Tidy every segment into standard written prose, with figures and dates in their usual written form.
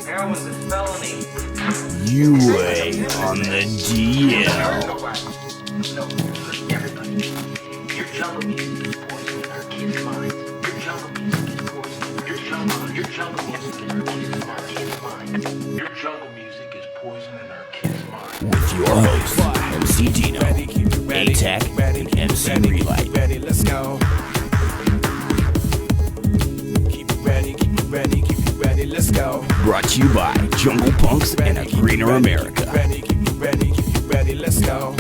Heroin's a felony. UA on the DL. Your jungle music is poisoning our kids' minds. Your jungle music is poisoning. Your jungle music is poisoning our kids' minds. Your jungle music is poisoning our kids' minds. With your hosts, MC Dino, A-Tech, and MC Relight. Ready, let's go. Keep it ready, keep it ready, keep it ready, let's go. Brought to you by Jungle Punks and a Greener America. Ready, keep it ready, keep it ready, let's go.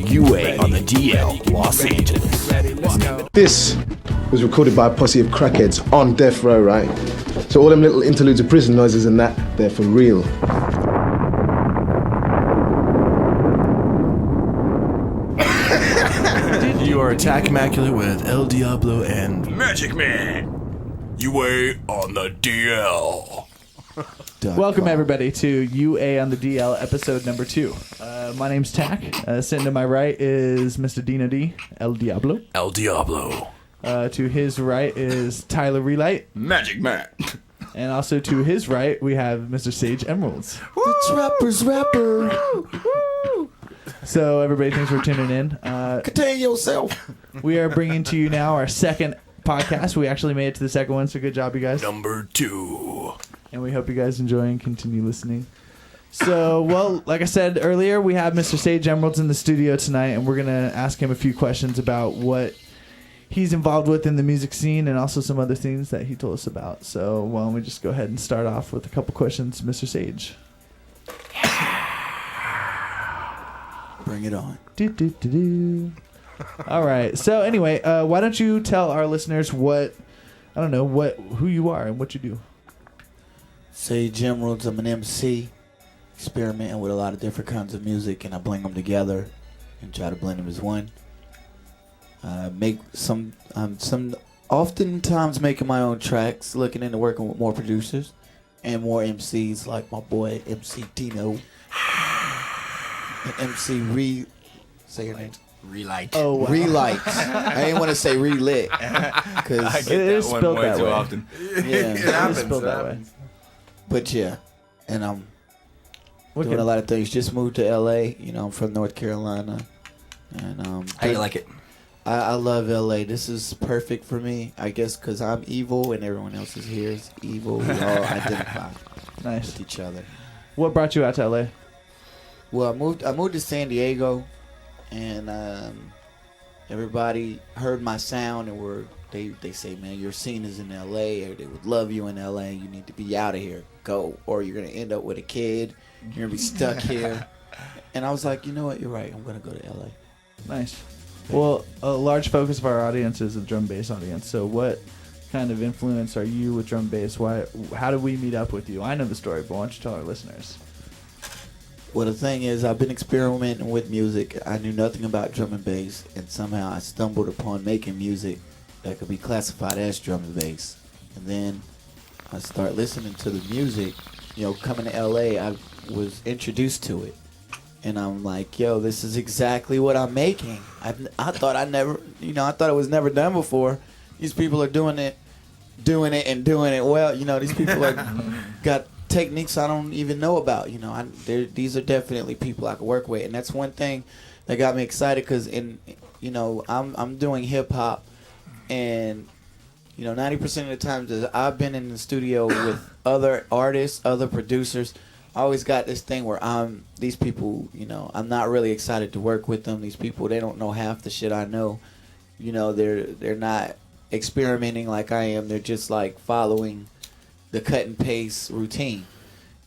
UA on the DL, Los Angeles. This was recorded by a posse of crackheads on death row, right? So all them little interludes of prison noises and that, they're for real. You are Attack Immaculate with El Diablo and Magic Man. UA on the DL. Welcome everybody to UA on the DL episode number 2. My name's Tack. Sitting to my right is Mr. Dino D, El Diablo. El Diablo. To his right is Tyler Relight. Magic Man. And also to his right we have Mr. Sage Emeralds. the Trapper's Rapper. So everybody, thanks for tuning in. Contain yourself. We are bringing to you now our second podcast. We actually made it to the second one, so good job, you guys. Number 2. And we hope you guys enjoy and continue listening. So, well, like I said earlier, we have Mr. Sage Emeralds in the studio tonight, and we're going to ask him a few questions about what he's involved with in the music scene and also some other things that he told us about. So, why don't we just go ahead and start off with a couple questions, Mr. Sage. Bring it on. All right. So, anyway, why don't you tell our listeners who you are and what you do? Sage Emeralds, I'm an MC, experimenting with a lot of different kinds of music, and I bring them together and try to blend them as one. Oftentimes making my own tracks, looking into working with more producers and more MCs like my boy MC Dino and MC say your name. Relight. Oh, wow. Relight. I didn't want to say relit because It is spelled that way. often. yeah. It is spelled that way. But yeah, and I'm What doing can- a lot of things. Just moved to LA. You know, I'm from North Carolina, and How you like it? I love LA. This is perfect for me, I guess, because I'm evil and everyone else is here is evil. We all identify Nice. with each other. What brought you out to LA? Well, I moved to San Diego, and everybody heard my sound and they say, man, your scene is in LA, or they would love you in LA. You need to be out of here, go, or you're gonna end up with a kid. You're gonna be stuck here. And I was like, you know what, you're right. I'm gonna go to LA. Nice. Well, a large focus of our audience is a drum bass audience. So what kind of influence are you with drum bass? How did we meet up with you? I know the story, but why don't you tell our listeners? Well, the thing is, I've been experimenting with music. I knew nothing about drum and bass, and somehow I stumbled upon making music that could be classified as drum and bass. And then I started listening to the music. You know, coming to LA, I was introduced to it. And I'm like, yo, this is exactly what I'm making. I thought I thought it was never done before. These people are doing it well. You know, these people are got techniques I don't even know about. You know, these are definitely people I could work with, and that's one thing that got me excited because I'm doing hip hop, and 90% of the times that I've been in the studio with other artists, other producers, I always got this thing where these people, I'm not really excited to work with them. These people, they don't know half the shit I know. They're not experimenting like I am. They're just like following the cut and paste routine.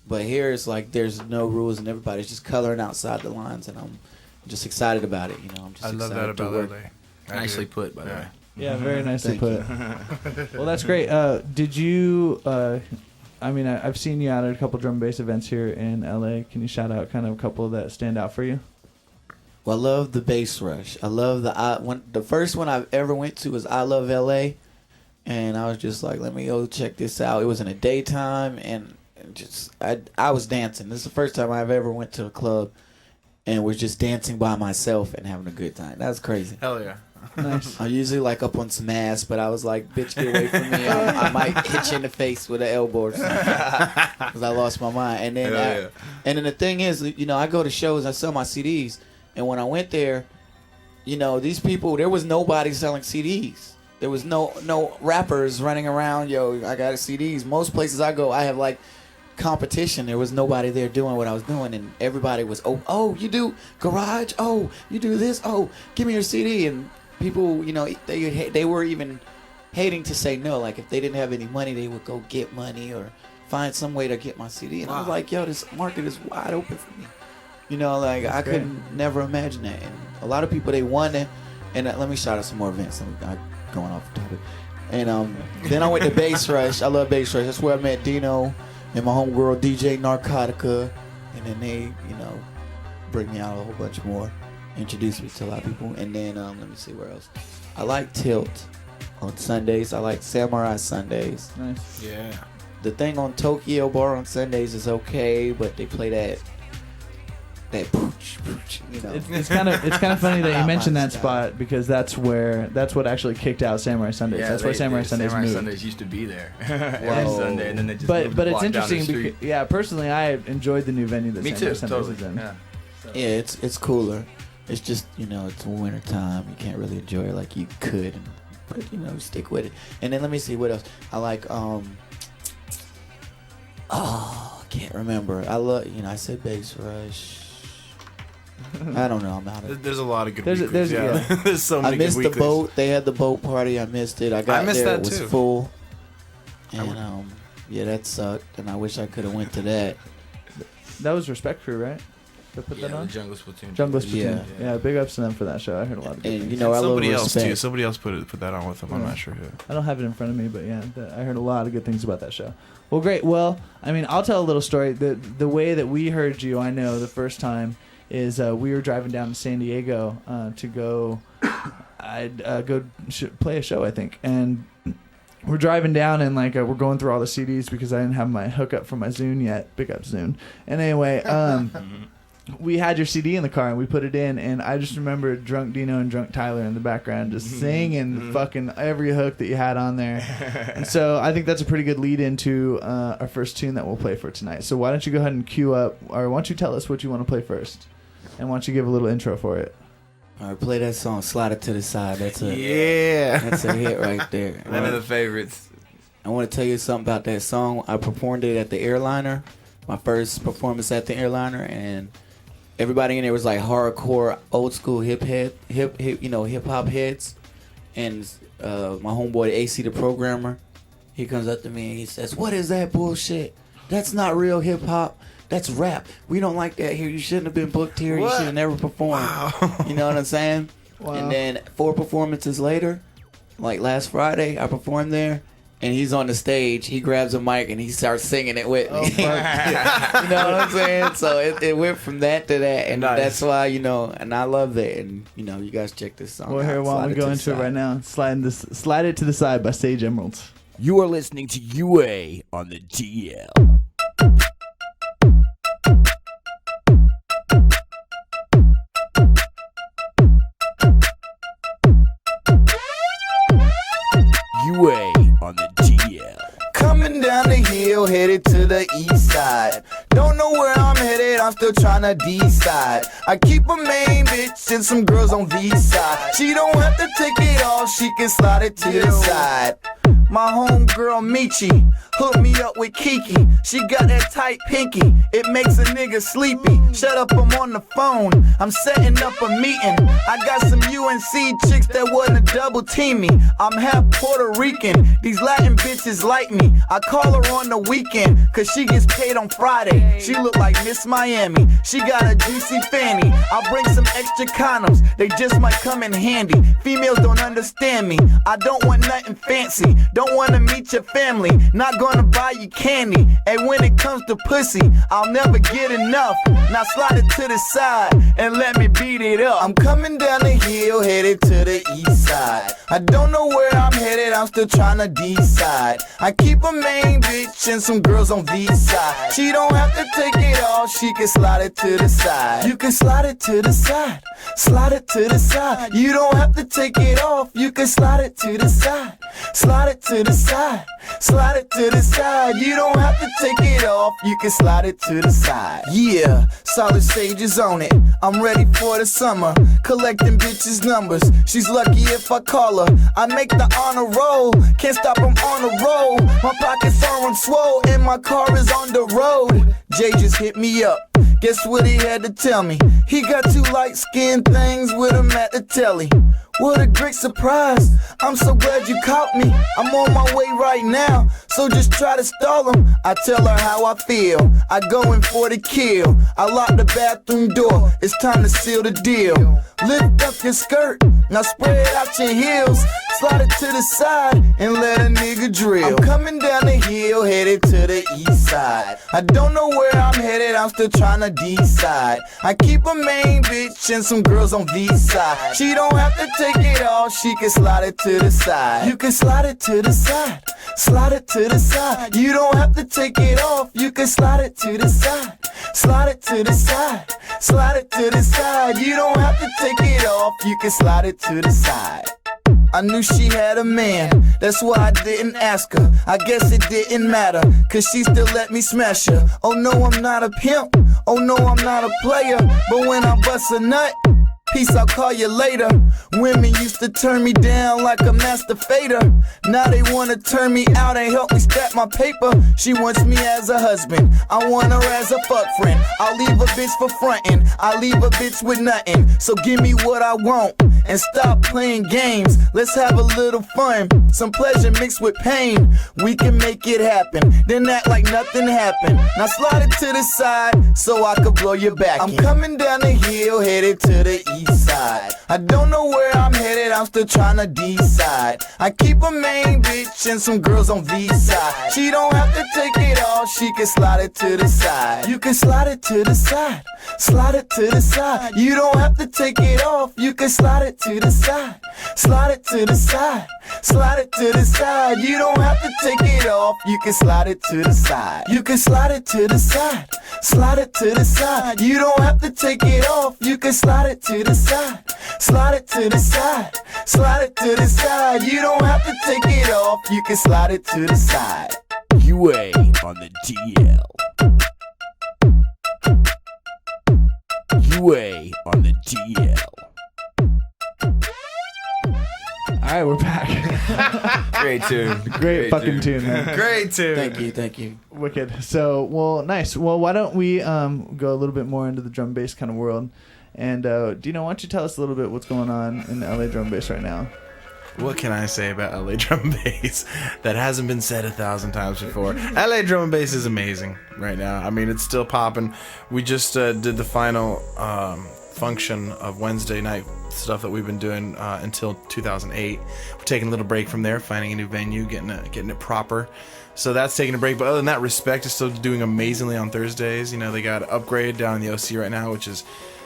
But here it's like there's no rules and everybody's just coloring outside the lines, and I'm just excited about it. I'm just I love excited that to about work. LA. Nicely put, by the way. Yeah, very nicely Thank put. Well, that's great. Did you? I've seen you out at a couple drum and bass events here in LA. Can you shout out kind of a couple that stand out for you? Well, I love the Bass Rush. I love the first one I've ever went to was I Love LA, and I was just like, let me go check this out. It was in the daytime, and I was dancing. This is the first time I've ever went to a club and was just dancing by myself and having a good time. That was crazy. Hell yeah. Nice. I'm usually like up on some ass, but I was like, bitch, get away from me. I might hit you in the face with an elbow or something. Because I lost my mind. And then, and then the thing is, you know, I go to shows, I sell my CDs. And when I went there, you know, these people, there was nobody selling CDs. There was no rappers running around, yo, I got CDs. Most places I go, I have like competition. There was nobody there doing what I was doing, and everybody was, oh, you do garage? Oh, you do this? Oh, give me your CD. And people, you know, they were even hating to say no. Like if they didn't have any money, they would go get money or find some way to get my CD. And I was like, yo, this market is wide open for me. You know, like I couldn't never imagine that. And a lot of people, they wanted. And let me shout out some more events. I'm going off the topic. And then I went to Bass Rush. I love Bass Rush. That's where I met Dino and my homegirl DJ Narcotica. And then they, you know, bring me out a whole bunch more. Introduce me to a lot of people. And then let me see where else. I like Tilt on Sundays. I like Samurai Sundays. Nice. Yeah. The thing on Tokyo Bar on Sundays is okay, but they play that pooch, you know. It's kind of funny that you mentioned that spot because that's what actually kicked out Samurai Sundays. Yeah, that's why Samurai Sundays moved. Sundays used to be there every Sunday, and then they just but moved the it's block down the interesting street. because personally I enjoyed the new venue that Me Samurai too, Sundays totally. is in. Yeah. Yeah, it's cooler. It's just, you know, it's winter time. You can't really enjoy it like you could, but you know, stick with it. And then let me see what else. I like I can't remember. I love, you know, I said Bass Rush. I don't know. I'm out of it. There's a lot of good There's- weeklies. there's- Yeah. There's so many I missed good the weeklies. boat. They had the boat party. I missed it. I got missed there. that It was too. full. And yeah, that sucked. And I wish I could have went to that. That was Respect Crew, right? They put Yeah, that on. the Jungle Splatoon. Jungle Splatoon. Yeah. Yeah, big ups to them for that show. I heard a lot of good And things. you know, I love Somebody else Respect. too. Somebody else put that on with them. I'm Yeah. not sure who. I don't have it in front of me, but yeah, I heard a lot of good things about that show. Well, great. Well, I mean, I'll tell a little story. The way that we heard you, I know, the first time is we were driving down to San Diego to go. I'd go play a show, I think, and we're driving down and like we're going through all the CDs because I didn't have my hookup for my Zune yet. Big up Zune. And anyway, we had your CD in the car and we put it in, and I just remember Drunk Dino and Drunk Tyler in the background just singing fucking every hook that you had on there. And so I think that's a pretty good lead into our first tune that we'll play for tonight. So why don't you go ahead and cue up, or why don't you tell us what you want to play first, and why don't you give a little intro for it? All right, play that song, Slide It to the Side. That's a Yeah. hit right there. One of the favorites. I want to tell you something about that song. I performed it at the Airliner, my first performance at the Airliner, and everybody in there was like hardcore, old school hip hop heads. And my homeboy AC, the programmer, he comes up to me and he says, "What is that bullshit? That's not real hip hop. That's rap. We don't like that here. You shouldn't have been booked here. You should have never performed." You know what I'm saying? Wow. And then 4 performances later, like last Friday, I performed there. And he's on the stage. He grabs a mic and he starts singing it with me. You know what I'm saying? So it went from that to that, and Nice. that's why, you know. And I love that. And you know, you guys check this song. Well, out. here, why don't Slide we to go the into it side. right now? Slide it to the side by Sage Emeralds. You are listening to UA on the DL. UA on the DL. Coming down the hill, headed to the east side. Don't know where I'm headed, I'm still tryna decide. I keep a main bitch and some girls on V side. She don't have to take it off, she can slide it to the side. My homegirl Michi hooked me up with Kiki. She got that tight pinky, it makes a nigga sleepy. Shut up, I'm on the phone, I'm setting up a meeting. I got some UNC chicks that wanna double team me. I'm half Puerto Rican, these Latin bitches like me. I call her on the weekend, cause she gets paid on Friday. She look like Miss Miami, she got a juicy fanny. I'll bring some extra condoms, they just might come in handy. Females don't understand me, I don't want nothing fancy. Don't wanna meet your family, not gonna buy you candy. And when it comes to pussy, I'll never get enough. Now slide it to the side and let me beat it up. I'm coming down the hill, headed to the east side. I don't know where I'm headed, I'm still trying to decide. I keep a main bitch and some girls on V-side. She don't have to take it all, she can slide it to the side. You can slide it to the side, slide it to the side. You don't have to take it off, you can slide it to the side, slide it to the side, slide it to the side. You don't have to take it off, you can slide it to the side. Yeah, Solid Sage is on it, I'm ready for the summer. Collecting bitches' numbers, she's lucky if I call her. I make the honor roll, can't stop, I'm on the roll. My pockets are on swole and my car is on the road. Jay just hit me up, guess what he had to tell me? He got two light-skinned things with him at the telly. What a great surprise, I'm so glad you caught me. I'm on my way right now, so just try to stall him. I tell her how I feel, I go in for the kill. I lock the bathroom door, it's time to seal the deal. Lift up your skirt, now spread out your heels. Slide it to the side and let a nigga drill. I'm coming down the hill, headed to the east side. I don't know where I'm headed, I'm still trying to decide. I keep a main bitch and some girls on V-side. She don't have to take it all, she can slide it to the side. You can slide it to the side, slide it to the side. You don't have to take it off, you can slide it to the side, slide it to the side, slide it to the side. You don't have to take it off, you can slide it to the side. I knew she had a man, that's why I didn't ask her. I guess it didn't matter, cause she still let me smash her. Oh no, I'm not a pimp, oh no, I'm not a player. But when I bust a nut, peace, I'll call you later. Women used to turn me down like a master fader. Now they wanna turn me out and help me stack my paper. She wants me as a husband, I want her as a fuck friend. I'll leave a bitch for frontin', I'll leave a bitch with nothing. So give me what I want and stop playing games. Let's have a little fun, some pleasure mixed with pain. We can make it happen, then act like nothing happened. Now slide it to the side so I could blow your back. I'm coming down the hill, headed to the east side. I don't know where I'm headed, I'm still trying to decide. I keep a main bitch and some girls on V-side. She don't have to take it all, she can slide it to the side. You can slide it to the side, slide it to the side. You don't have to take it off, you can slide it to the side, slide it to the side, slide it to the side. You don't have to take it off, you can slide it to the side. You can slide it to the side, slide it to the side. You don't have to take it off, you can slide it to the side, slide it to the side, slide it to the side. You don't have to take it off, you can slide it to the side. UA on the DL. UA on the DL. All right, we're back. Great tune. Great fucking tune, man. Great tune. Thank you. Wicked. So, well, nice. Well, why don't we go a little bit more into the drum bass kind of world? And Dino, why don't you tell us a little bit what's going on in the LA drum bass right now? What can I say about LA drum and bass that hasn't been said 1,000 times before? LA drum and bass is amazing right now. I mean, it's still popping. We just did the final function of Wednesday night stuff that we've been doing until 2008. We're taking a little break from there, finding a new venue, getting it proper. So that's taking a break. But other than that, Respect is still doing amazingly on Thursdays. You know, they got Upgrade down in the OC right now, which is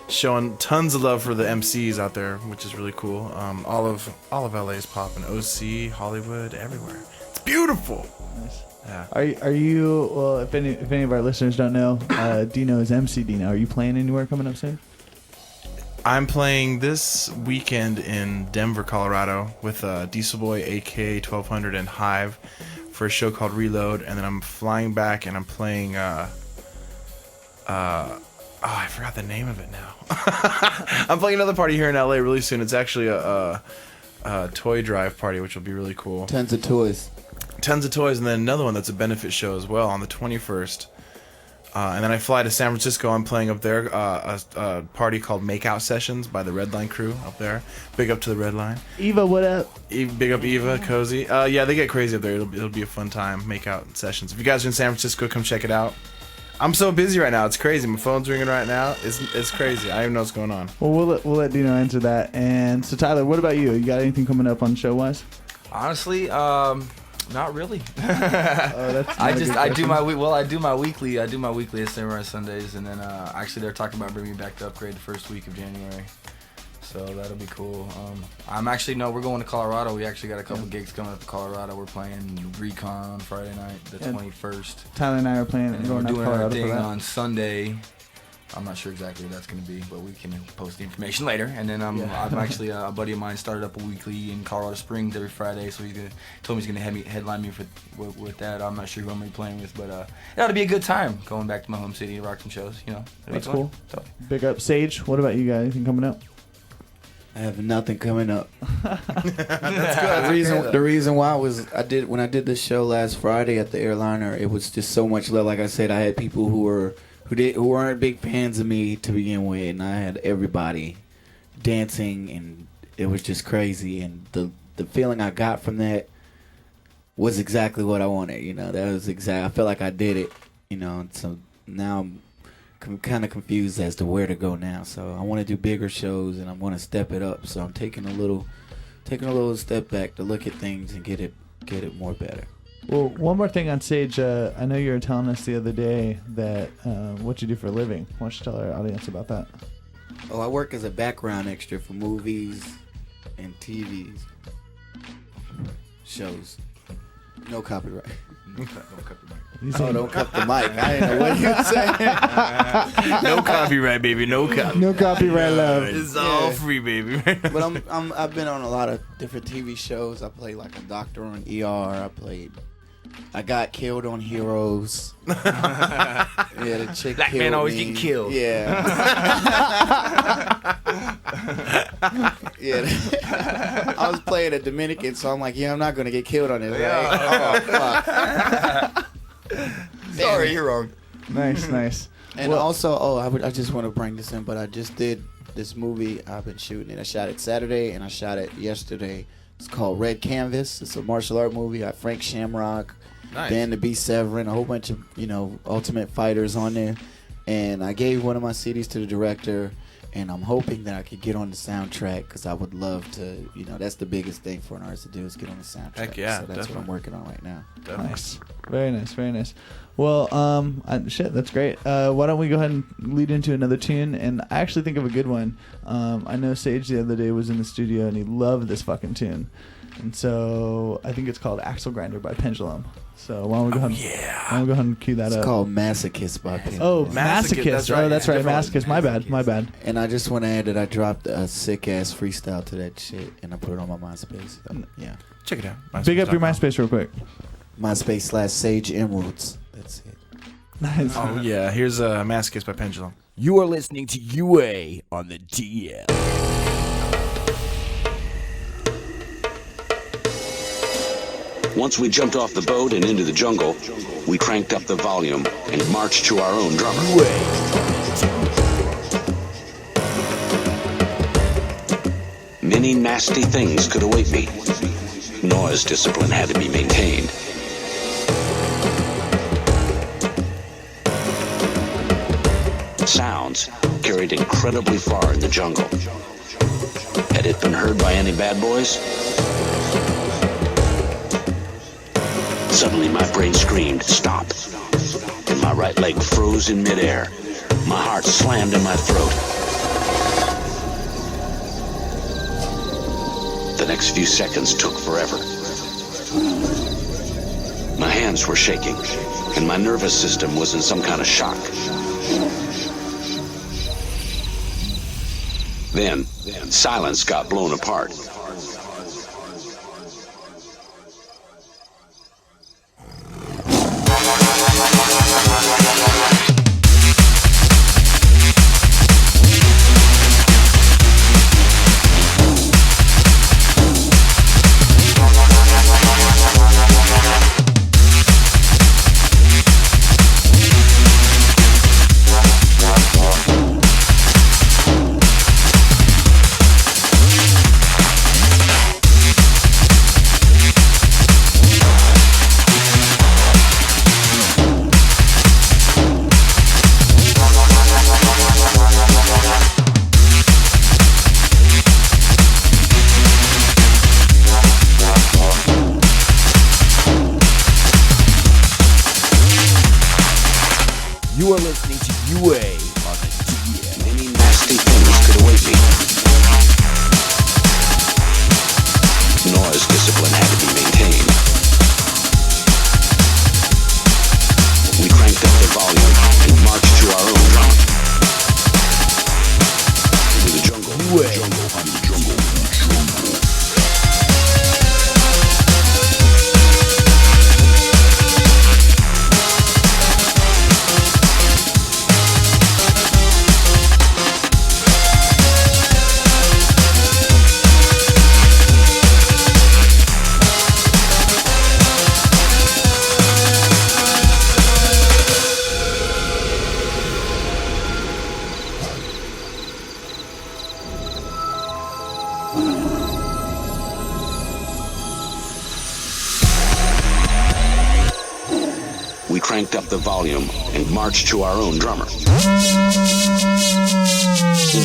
showing tons of love for the MCs out there, which is really cool. All of LA is popping. OC, Hollywood, everywhere. It's beautiful. Nice. Yeah. Are you? Well, if any of our listeners don't know, Dino is MC Dino. Are you playing anywhere coming up soon? I'm playing this weekend in Denver, Colorado with Diesel Boy, AK 1200, and Hive for a show called Reload, and then I'm flying back and I'm playing. I forgot the name of it now. I'm playing another party here in LA really soon. It's actually a toy drive party, which will be really cool. Tons of toys, and then another one that's a benefit show as well on the 21st. And then I fly to San Francisco. I'm playing up there a party called Makeout Sessions by the Red Line crew up there. Big up to the Red Line. Eva, what up? Big up Eva, Cozy. Yeah, they get crazy up there. It'll be a fun time. Makeout Sessions. If you guys are in San Francisco, come check it out. I'm so busy right now. It's crazy. My phone's ringing right now. It's crazy. I don't even know what's going on. Well, we'll let Dino answer that. And so, Tyler, what about you? You got anything coming up on show wise? Honestly, not really. I do my weekly at Samurai Sundays, and then actually they're talking about bringing me back to Upgrade the first week of January. So that'll be cool. We're going to Colorado. We actually got a couple gigs coming up to Colorado. We're playing Recon on Friday night, the 21st. Tyler and I are playing and we're going to doing Colorado our for thing that. on Sunday. I'm not sure exactly what that's going to be, but we can post the information later. And then I'm actually a buddy of mine started up a weekly in Colorado Springs every Friday, so told me he's going to headline me with that. I'm not sure who I'm going to be playing with, but it ought to be a good time going back to my home city to rock some shows. That's cool. So. Big up, Sage. What about you guys? Anything coming up? I have nothing coming up. That's good. The reason why was when I did this show last Friday at the Airliner, it was just so much love. Like I said, I had people who weren't big fans of me to begin with, and I had everybody dancing, and it was just crazy. And the feeling I got from that was exactly what I wanted. That was exact. I felt like I did it. So now I'm kind of confused as to where to go now. So I want to do bigger shows, and I want to step it up. So I'm taking a little step back to look at things and get it more better. Well, one more thing on Sage. I know you were telling us the other day that what you do for a living. Why don't you tell our audience about that? Oh, I work as a background extra for movies and TV shows. No copyright. Don't cut the mic. I didn't know what you were saying. No copyright, baby. No copyright. No copyright love. It's all free, baby. But I've been on a lot of different TV shows. I played like a doctor on ER. I got killed on Heroes. The chick Black killed man always me. getting killed. Yeah. I was playing a Dominican, so I'm like, I'm not gonna get killed on this, right? Oh, fuck. Sorry, you're wrong. Nice. And also, I just want to bring this in, but I just did this movie. I've been shooting it. I shot it Saturday, and I shot it yesterday. It's called Red Canvas. It's a martial art movie. I have Frank Shamrock, Dan the Beast Severin, a whole bunch of Ultimate Fighters on there. And I gave one of my CDs to the director, and I'm hoping that I could get on the soundtrack because I would love to. That's the biggest thing for an artist to do is get on the soundtrack. Heck yeah, so that's what I'm working on right now. Definitely. Nice. Very nice. Well, that's great. Why don't we go ahead and lead into another tune? And I actually think of a good one. I know Sage the other day was in the studio and he loved this fucking tune. And so I think it's called Axle Grinder by Pendulum. So why don't we go ahead and cue that up? It's called Masochist by Pendulum. Oh, Masochist. That's right. Oh, that's right. Masochist. My bad. And I just want to add that I dropped a sick ass freestyle to that shit, and I put it on my MySpace. So, yeah. Check it out. Big up your MySpace real quick. MySpace/Sage Emeralds. That's it. Nice. Oh yeah, here's a Masochist by Pendulum. You are listening to UA on the DL. Once we jumped off the boat and into the jungle, we cranked up the volume and marched to our own drummer. Many nasty things could await me. Noise discipline had to be maintained. Sounds carried incredibly far in the jungle. Had it been heard by any bad boys? Suddenly my brain screamed, stop, and my right leg froze in midair. My heart slammed in my throat. The next few seconds took forever. My hands were shaking, and my nervous system was in some kind of shock. Then, silence got blown apart. You are listening to UA on the DL. Many nasty things could await me. Noise discipline had to be maintained. We cranked up the volume and marched to our own drummer. Into the jungle, into the jungle, into the jungle, into the jungle. We cranked up the volume and marched to our own drummer. Into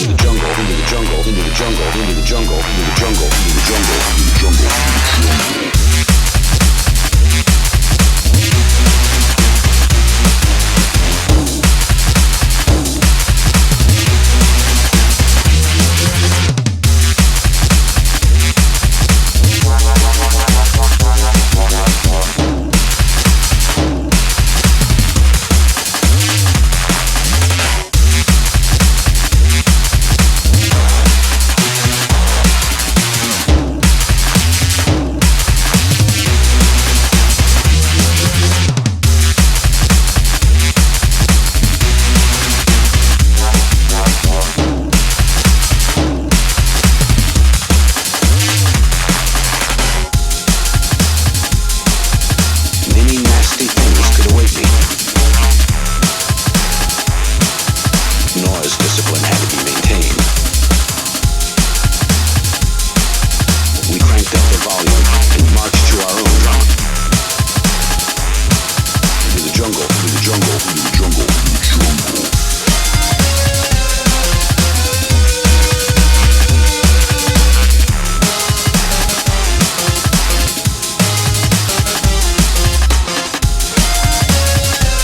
the jungle, into the jungle, into the jungle, into the jungle, into the jungle, into the jungle, into the jungle, into the jungle.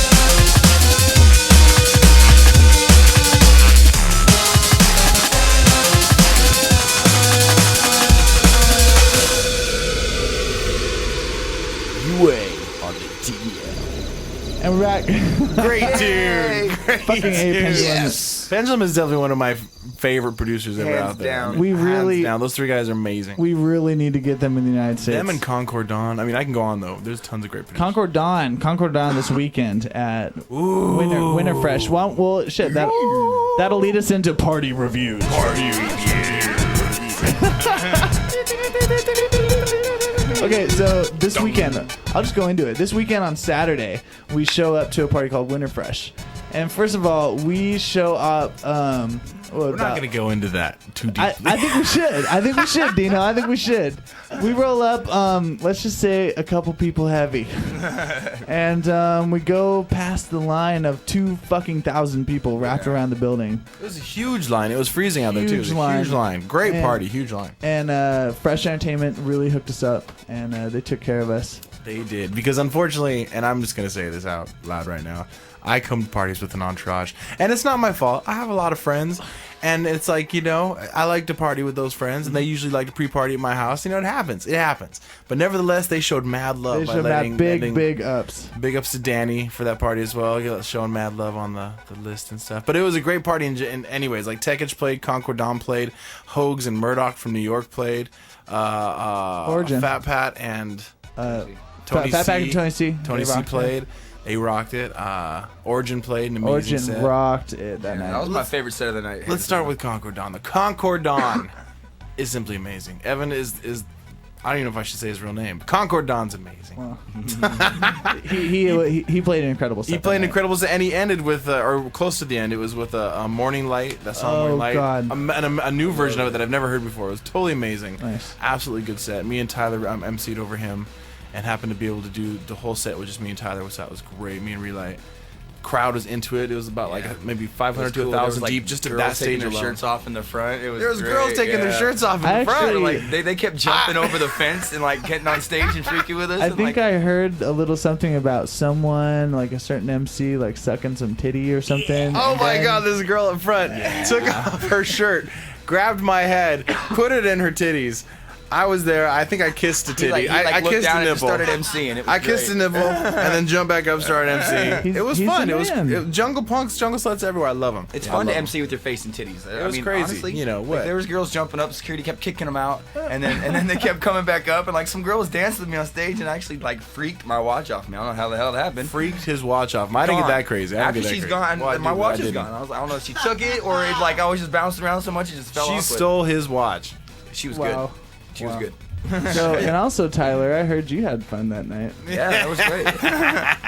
And we're back. Great dude. Great Fucking A, dude. Pendulum. Yes. Pendulum is definitely one of my favorite producers ever Hands out there. down. We Hands really, down. Those three guys are amazing. we really need to get them in the United States. Them and Concord Dawn. I mean, I can go on though. There's tons of great producers. Concord Dawn this weekend at Winterfresh. Well, shit, that'll lead us into party reviews. Okay, so this weekend, I'll just go into it. This weekend on Saturday, we show up to a party called Winterfresh. And first of all, we show up. We're not going to go into that too deeply. I think we should. I think we should, Dino. I think we should. We roll up, let's just say a couple people heavy. And we go past the line of 2,000 people wrapped around the building. It was a huge line. It was freezing out there too. It was Huge a line. huge line. Great And- party. Huge line. And Fresh Entertainment really hooked us up, and they took care of us. They did. Because unfortunately, and I'm just going to say this out loud right now, I come to parties with an entourage. And it's not my fault. I have a lot of friends. And it's like, you know, I like to party with those friends. And they usually like to pre-party at my house. You know, it happens. It happens. But nevertheless, they showed mad love. They by showed letting, big ups. Big ups to Danny for that party as well. Showing mad love on the list and stuff. But it was a great party in anyways. Like Tekich played, Concord Dawn played, Hogs and Murdoch from New York played, Origin. Fat Pat and Fat Pat and Tony C. Tony They C rocked played. They rocked it. Origin played an amazing Origin set. rocked it that That night. was my favorite set of the night. Let's start with Concord Dawn. The Concord Dawn is simply amazing. Evan is I don't even know if I should say his real name. But Concord Dawn's amazing. He played an incredible set. He played that an night. incredible set, and he ended with, or close to the end, it was with a Morning Light. That song, Oh, Morning Light. God. A new version of it that I've never heard before. It was totally amazing. Nice. Absolutely good set. Me and Tyler emceed over him, and happened to be able to do the whole set with just me and Tyler, which that was great. Me and Relight. Crowd was into it. It was about like maybe 500 to 1,000 deep, just at that stage taking their alone. shirts off in the front. It was There was great, girls taking their yeah. shirts off in I the front. actually- Like they kept jumping over the fence and like getting on stage and freaking with us. I and, think like, I heard a little something about someone, like a certain MC, like sucking some titty or something. Oh and my then- God! This girl up front took off her shirt, grabbed my head, put it in her titties. I was there. I think I kissed a titty. He I looked kissed down a and just nipple. started emceeing. It was I kissed a nipple and then jumped back up, started emceeing. It was he's fun. the It was man. jungle punks, jungle sluts everywhere. I love them. It's fun to MC with your face and titties. It was crazy. Honestly, You know, like, what? there was girls jumping up. Security kept kicking them out, and then they kept coming back up. And like some girl was dancing with me on stage, and actually like freaked my watch off me. I don't know how the hell that happened. Freaked his watch off. I didn't get Gone. that crazy. I didn't After get that she's crazy. gone, Well, I my did, watch I is didn't. gone. I was like, I don't know if she took it or it, like I was just bouncing around so much it just fell She off. stole his watch. She was Wow. good. She was good. So, and also, Tyler, I heard you had fun that night. Yeah, that was great.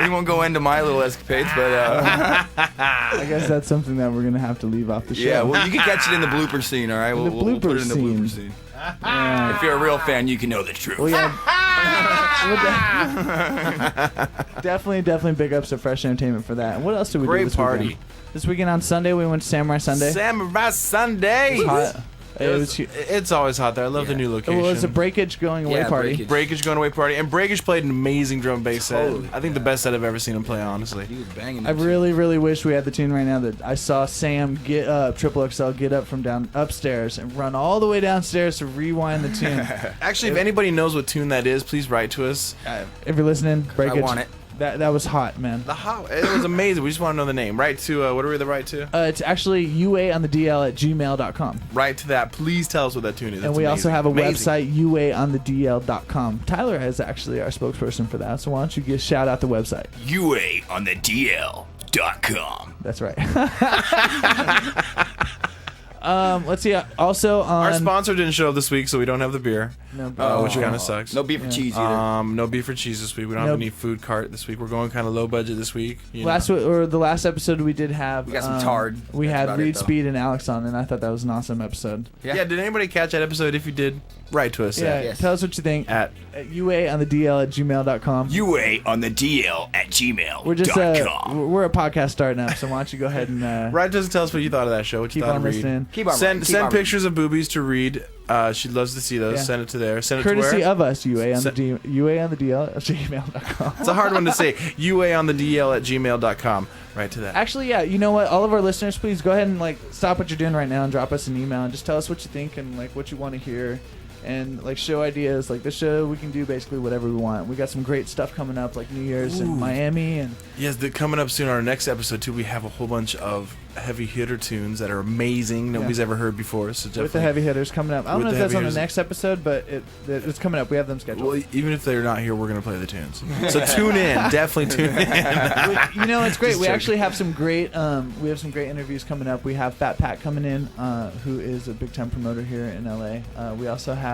We won't go into my little escapades, but I guess that's something that we're going to have to leave off the show. yeah, well, you can catch it in the blooper scene, all right? We'll put it in the blooper scene. Yeah. If you're a real fan, you can know the truth. Well, yeah. Definitely big ups to Fresh Entertainment for that. And what else did we Great do this party. weekend? This weekend on Sunday, we went to Samurai Sunday. Samurai Sunday. It was hot. It's always hot there. I love the new location. Well, it's a Breakage going away Yeah, party. Breakage. Breakage going away party, and Breakage played an amazing drum and bass set. Totally. I think the best set I've ever seen him play, honestly. He was banging. I really wish we had the tune right now that I saw Sam get up, Triple XL get up from down upstairs and run all the way downstairs to rewind the tune. Actually, if anybody knows what tune that is, please write to us. If you're listening, Breakage. I want it. That was hot, man. It was amazing. We just want to know the name. Write to, what are we the right to? It's actually uaonthedl@gmail.com. Write to that. Please tell us what that tune is. And That's we also have a amazing. website, uaonthedl.com. Tyler is actually our spokesperson for that, so why don't you shout out the website? UAOnTheDL.com. That's right. Let's see. Also on Our sponsor didn't show up this week, so we don't have the beer, which kind of sucks. No beef or cheese either. No beef or cheese this week. We don't have any food cart this week. We're going kind of low budget this week. You know. the last episode we did have. We got some Tard. We That's had about it, Reed though. Speed and Alex on, and I thought that was an awesome episode. Yeah. Did anybody catch that episode? If you did, write to us Yeah, at tell us what you think. at uaonthedl@gmail.com. UAOnTheDL@gmail.com. We're just we're a podcast starting up, so why don't you go ahead and write to us and tell us what you thought of that show. What you keep thought on of Reed. listening. Keep on Send keep on pictures of boobies to Reed. She loves to see those. Yeah. Send it to there. Send it Courtesy to where? of us, uaonthedl@gmail.com. It's a hard one to say. uaonthedl@gmail.com. Right to that. Actually, yeah, you know what? All of our listeners, please go ahead and stop what you're doing right now and drop us an email and just tell us what you think and what you want to hear. And show ideas, this show we can do basically whatever we want. We got some great stuff coming up, like New Year's in Miami, and Yes, coming up soon on our next episode too. We have a whole bunch of heavy hitter tunes that are amazing. Nobody's ever heard before. So with the definitely. heavy hitters coming up. I don't With know if the that's heavy on the hitters. next episode, but it's coming up. We have them scheduled. Well, even if they're not here, we're gonna play the tunes. So tune in. Definitely tune in. It's great. Just We joking. actually have some great interviews coming up. We have Fat Pat coming in, who is a big time promoter here in LA. We also have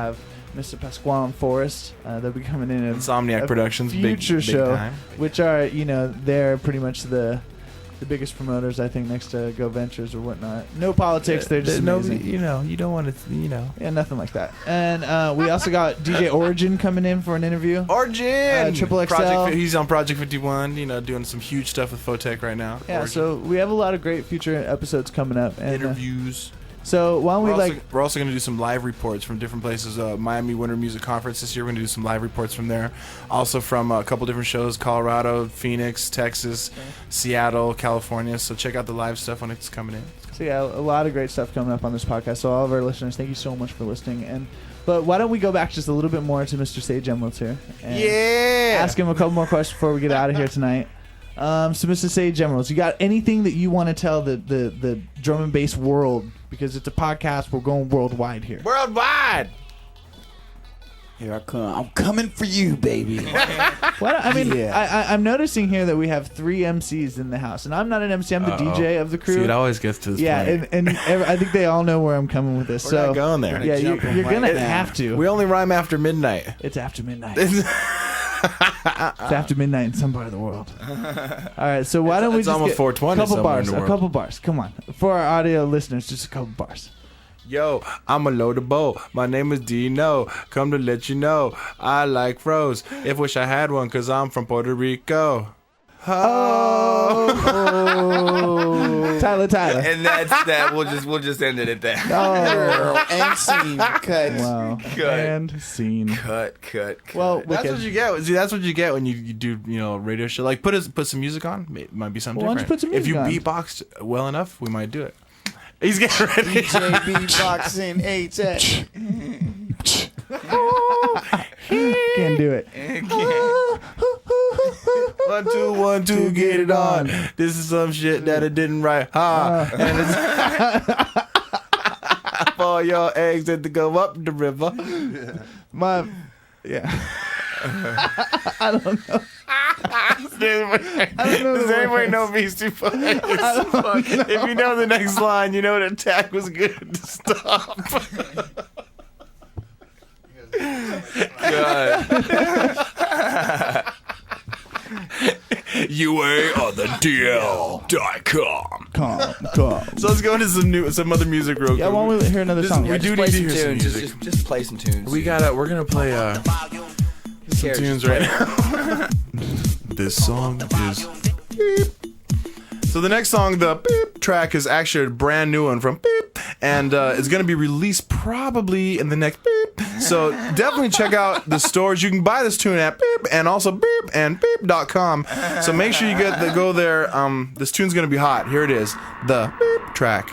Mr. Pasquale Forrest. They'll be coming in. Insomniac Productions, future big show, time. which are they're pretty much the biggest promoters I think next to Go Ventures or whatnot. No politics. They're just amazing. you don't want to, Yeah, nothing like that. And we also got DJ Origin coming in for an interview. Origin, Triple XL. He's on Project 51. doing some huge stuff with Photech right now. Yeah, Origin. so we have a lot of great future episodes coming up. And, interviews. So why don't we We're also going to do some live reports from different places. Miami Winter Music Conference this year. We're going to do some live reports from there. Also from a couple different shows: Colorado, Phoenix, Texas, Seattle, California. So check out the live stuff when it's coming in. So yeah, a lot of great stuff coming up on this podcast. So all of our listeners, thank you so much for listening. But why don't we go back just a little bit more to Mr. Sage Emeralds here? And ask him a couple more questions before we get out of here tonight. So Mr. Sage Emeralds, you got anything that you want to tell the drum and bass world? Because it's a podcast, we're going worldwide here. Worldwide. Here I come. I'm coming for you, baby. I'm noticing here that we have 3 MCs in the house, and I'm not an MC. I'm the DJ of the crew. See, it always gets to this point. and I think they all know where I'm coming with this. We're not going there. Yeah, you're gonna have to. We only rhyme after midnight. It's after midnight. It's after midnight in some part of the world. All right, so why don't we It's just almost get 420 a couple somewhere in bars? the A world. couple bars. Come on, for our audio listeners, just a couple bars. Yo, I'm a load of boat. My name is Dino. Come to let you know I like froze. If wish I had one, cause I'm from Puerto Rico. Tyler. And that's that. We'll just end it at that. And scene. Cut. Wow. Cut. And scene. Cut. Well, That's what you get. See, that's what you get when you do a radio show. Like put some music on. It might be something Why don't you different. put some music on? If you beatboxed well enough, we might do it. He's getting ready. DJ beatboxing, H. it. 1 2 1 2, get it on. This is some shit that it didn't write. Ha! And it's for your eggs that to go up the river. I don't know. Does anybody know Beastie Boys? If you know the next line, you know the attack was good to stop. UA on the DL.com. So let's go into some other music real quick. Yeah, why don't we hear another song? We do need to hear some tunes. music. Just play some tunes. We're gonna play some tunes right now. This song is beep. So the next song, the beep track, is actually a brand new one from Beep, and it's gonna be released probably in the next Beep. So definitely check out the stores. You can buy this tune at Beep and also Beep and Beep.com. So make sure you go there. This tune's gonna be hot. Here it is, the Beep track.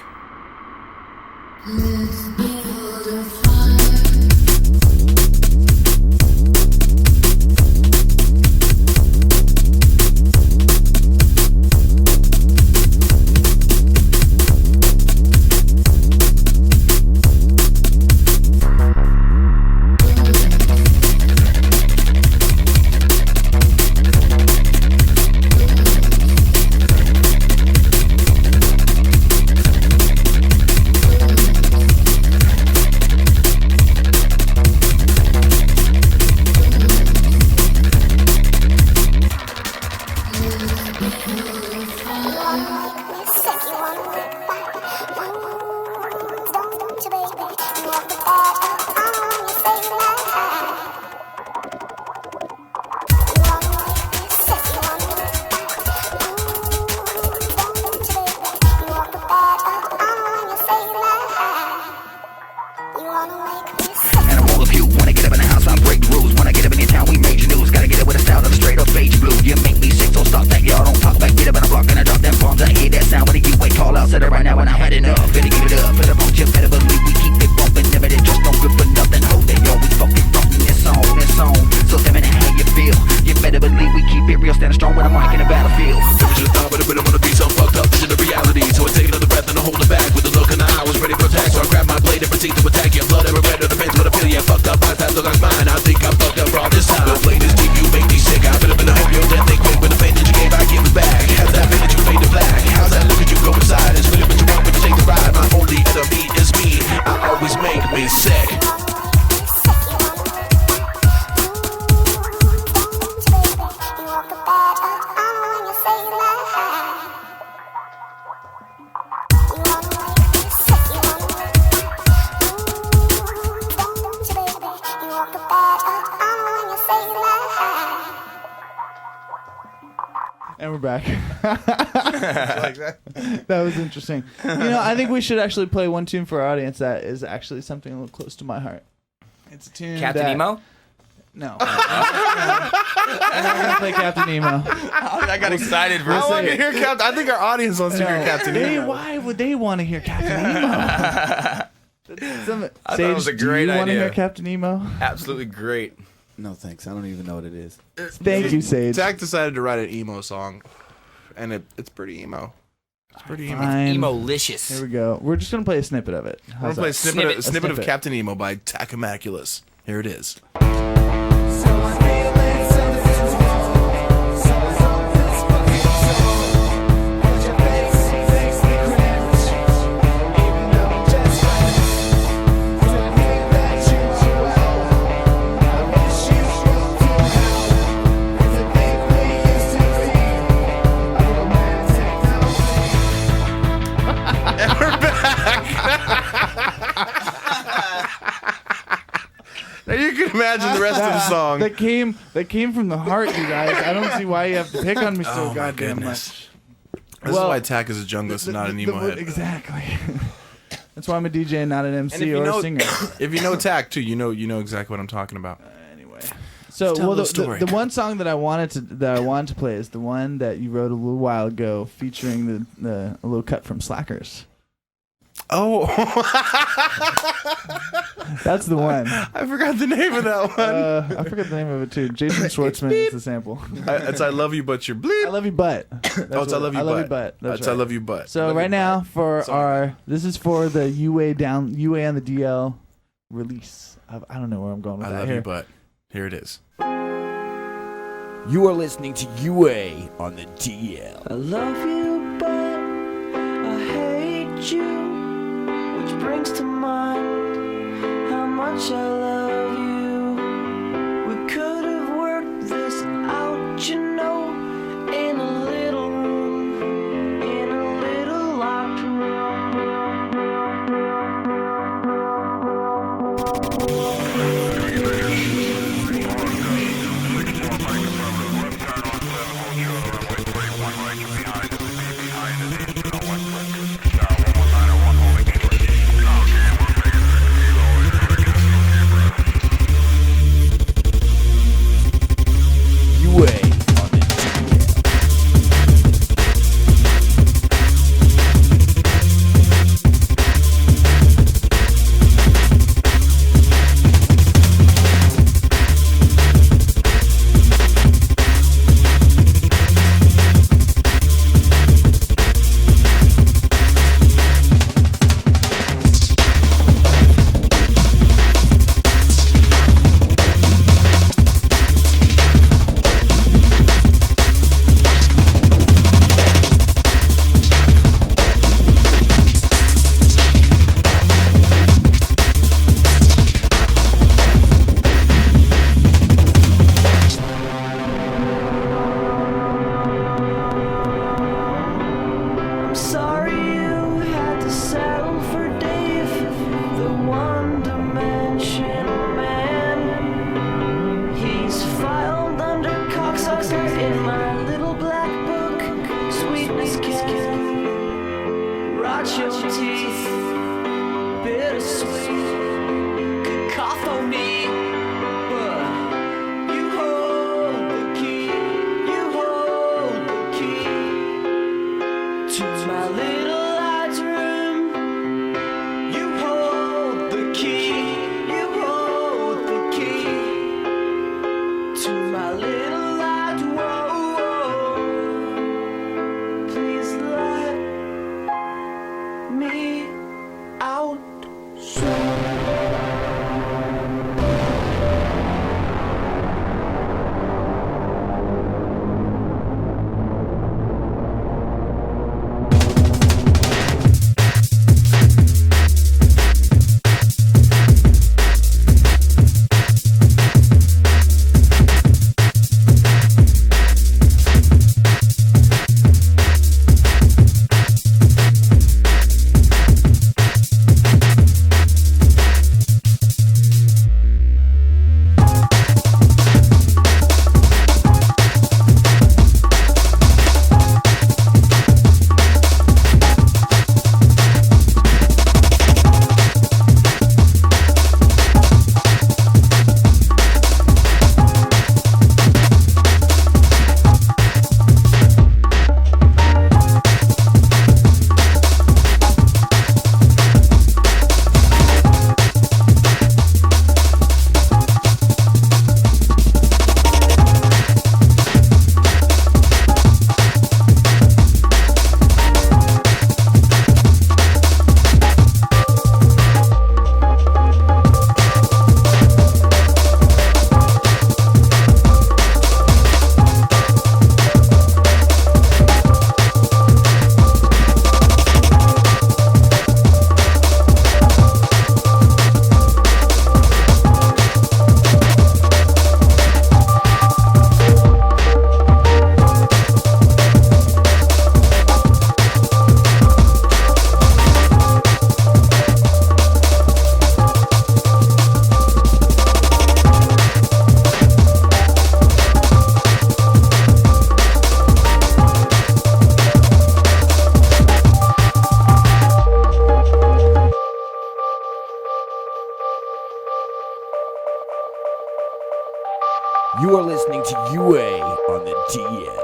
And we're back. That was interesting. I think we should actually play one tune for our audience that is actually something a little close to my heart. It's a tune Captain Emo? No. I'm not going to play Captain Emo. I got excited for a I want to second. hear Captain. I think our audience wants to hear Captain Emo. Why would they want to hear Captain Emo? I thought it was a great do you want to idea. hear Captain Emo? Absolutely great. No thanks. I don't even know what it is. Thank you, Sage. Zach decided to write an emo song, and it's pretty emo. It's pretty emo. Fine. Emo-licious. Here we go. We're just going to play a snippet of it. We're gonna play a snippet of Snippet. Captain Emo by Tacamaculus. Here it is. Now you can imagine the rest of the song. That came from the heart, you guys. I don't see why you have to pick on me so my goddamn goodness. much. This is why Tack is a junglist and not an emo head. Exactly. That's why I'm a DJ and not an And MC or a singer. if you know Tack too, you know exactly what I'm talking about. Anyway, so Let's tell the the story. one song that I wanted to play is the one that you wrote a little while ago, featuring the a little cut from Slackers. Oh, That's the one. I forgot the name of that one. I forgot the name of it too. Jason Schwartzman is the sample. It's I love you, but you're bleep. I love you, but. Oh, it's I love you, I love but. you, but. That's It's I right. love you, but. So right now for this is for the UA on the DL release. I don't know where I'm going with I that love here. you, but. Here it is. You are listening to UA on the DL. I love you, but I hate you, which brings to mind how much I love you. We could have worked this out, you know, in a little room, in a little locked UA on the DL. I'm sorry you had to settle for Dave, the one-dimensional man. He's filed under cocksucker in my little black book. Sweetness can rot your teeth, bittersweet cacophony. You hold the key, you hold the key to my little light room. You hold the key, you hold the key to my little light. Whoa, please let me out soon. You are listening to UA on the DL.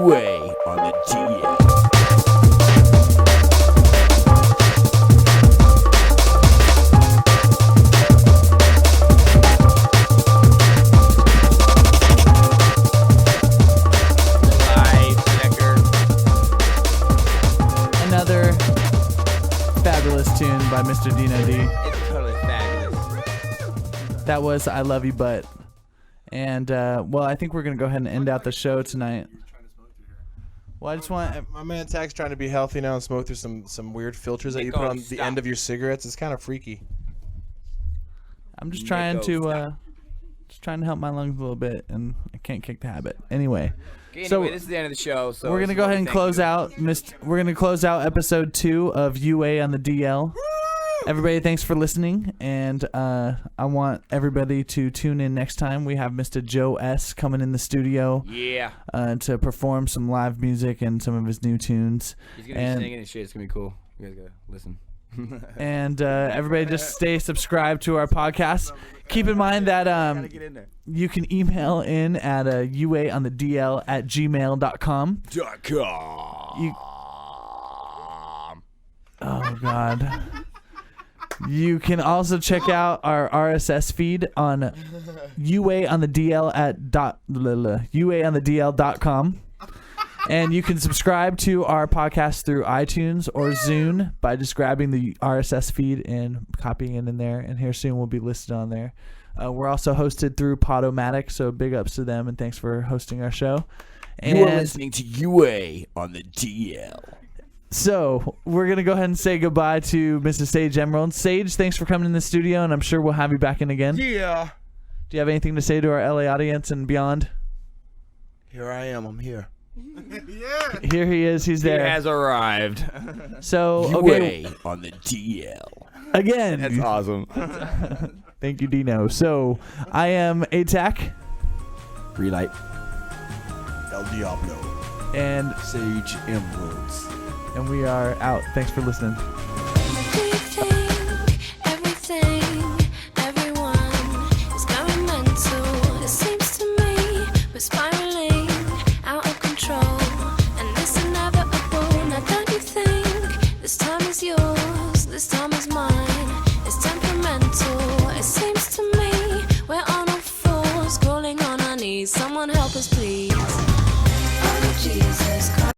UA on the DL. Another fabulous tune by Mr. Dino D. It's totally fabulous. That was I Love You But. And, well, I think we're going to go ahead and end out the show tonight. Well, I just want... My man Tack's trying to be healthy now and smoke through some weird filters that you put on the end of your cigarettes. It's kind of freaky. I'm just trying to help my lungs a little bit, and I can't kick the habit. Anyway. Okay, So this is the end of the show. So we're going to go ahead and close out. We're going to close out episode 2 of UA on the DL. Everybody, thanks for listening, and I want everybody to tune in next time. We have Mr. Joe S. coming in the studio to perform some live music and some of his new tunes. He's going to be singing and shit. It's going to be cool. You guys got to listen. And everybody just stay subscribed to our podcast. Keep in mind that you can email in at uaonthedl@gmail.com. Oh, God. You can also check out our RSS feed on uaonthedl.com. And you can subscribe to our podcast through iTunes or Zune by just grabbing the RSS feed and copying it in there. And here soon we'll be listed on there. We're also hosted through Podomatic, so big ups to them, and thanks for hosting our show. And you are listening to UA on the DL. So we're going to go ahead and say goodbye to Mr. Sage Emerald. Sage, thanks for coming in the studio, and I'm sure we'll have you back in again. Yeah. Do you have anything to say to our LA audience and beyond? Here I am. I'm here. Here he is. He's there. He has arrived. So, okay. UA on the DL. Again. That's awesome. Thank you, Dino. So, I am ATAC. Relight. El Diablo. And Sage Emeralds. And we are out. Thanks for listening. Everything, everyone is going mental. It seems to me we're spiraling out of control, and it's inevitable. Now don't you think this time is yours, this time is mine? It's temperamental. It seems to me